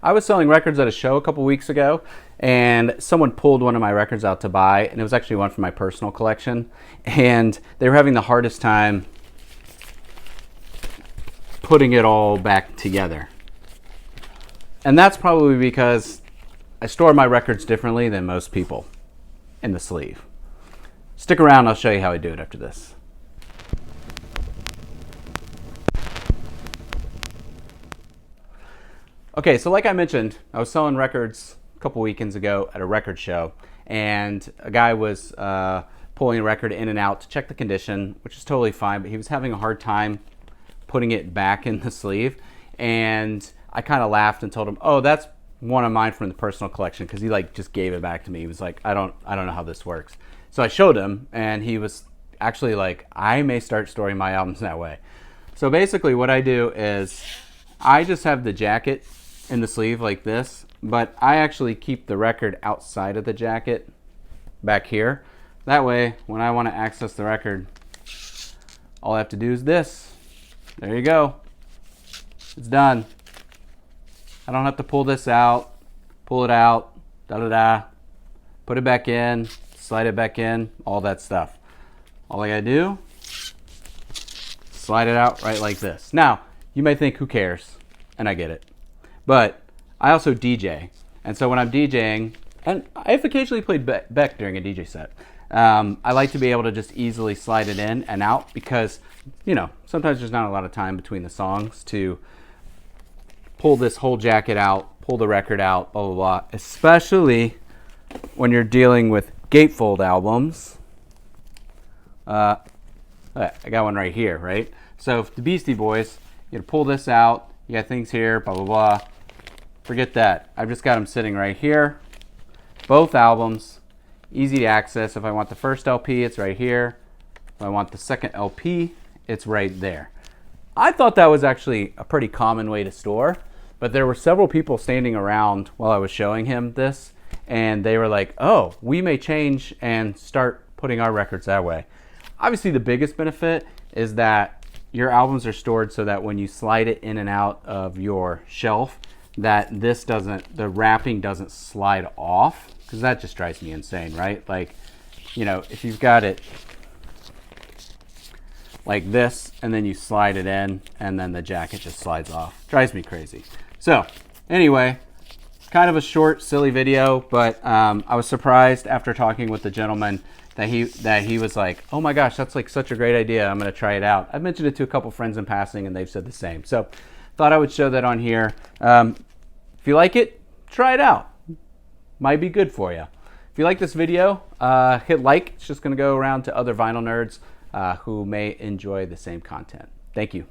I was selling records at a show a couple weeks ago, and someone pulled one of my records out to buy, and it was actually one from my personal collection, and they were having the hardest time putting it all back together. And that's probably because I store my records differently than most people in the sleeve. Stick around, I'll show you how I do it after this. Okay, so like I mentioned, I was selling records a couple weekends ago at a record show, and a guy was pulling a record in and out to check the condition, which is totally fine, but he was having a hard time putting it back in the sleeve, and I kind of laughed and told him, oh, that's one of mine from the personal collection, because he just gave it back to me. He was like, I don't know how this works. So I showed him, and he was actually like, I may start storing my albums that way. So basically what I do is I just have the jacket in the sleeve like this, but I actually keep the record outside of the jacket back here. That way, when I want to access the record, all I have to do is this. There you go. It's done. I don't have to pull this out, pull it out, da-da-da, put it back in, slide it back in, all that stuff. All I gotta do, slide it out right like this. Now, you may think, who cares? And I get it. But I also DJ. And so when I'm DJing, and I've occasionally played Beck during a DJ set, I like to be able to just easily slide it in and out because, sometimes there's not a lot of time between the songs to pull this whole jacket out, pull the record out, blah, blah, blah. Especially when you're dealing with gatefold albums. I got one right here, right? So the Beastie Boys, you pull this out, you got things here, blah, blah, blah. Forget that. I've just got them sitting right here. Both albums, easy to access. If I want the first LP, it's right here. If I want the second LP, it's right there. I thought that was actually a pretty common way to store, but there were several people standing around while I was showing him this, and they were like, oh, we may change and start putting our records that way. Obviously, the biggest benefit is that your albums are stored so that when you slide it in and out of your shelf, that the wrapping doesn't slide off, because that just drives me insane, right? If you've got it like this and then you slide it in and then the jacket just slides off. Drives me crazy. So anyway, kind of a short, silly video, but I was surprised after talking with the gentleman that he was like, oh my gosh, that's such a great idea. I'm going to try it out. I've mentioned it to a couple friends in passing and they've said the same. So thought I would show that on here. If you like it, try it out. Might be good for you. If you like this video, hit like. It's just going to go around to other vinyl nerds who may enjoy the same content. Thank you.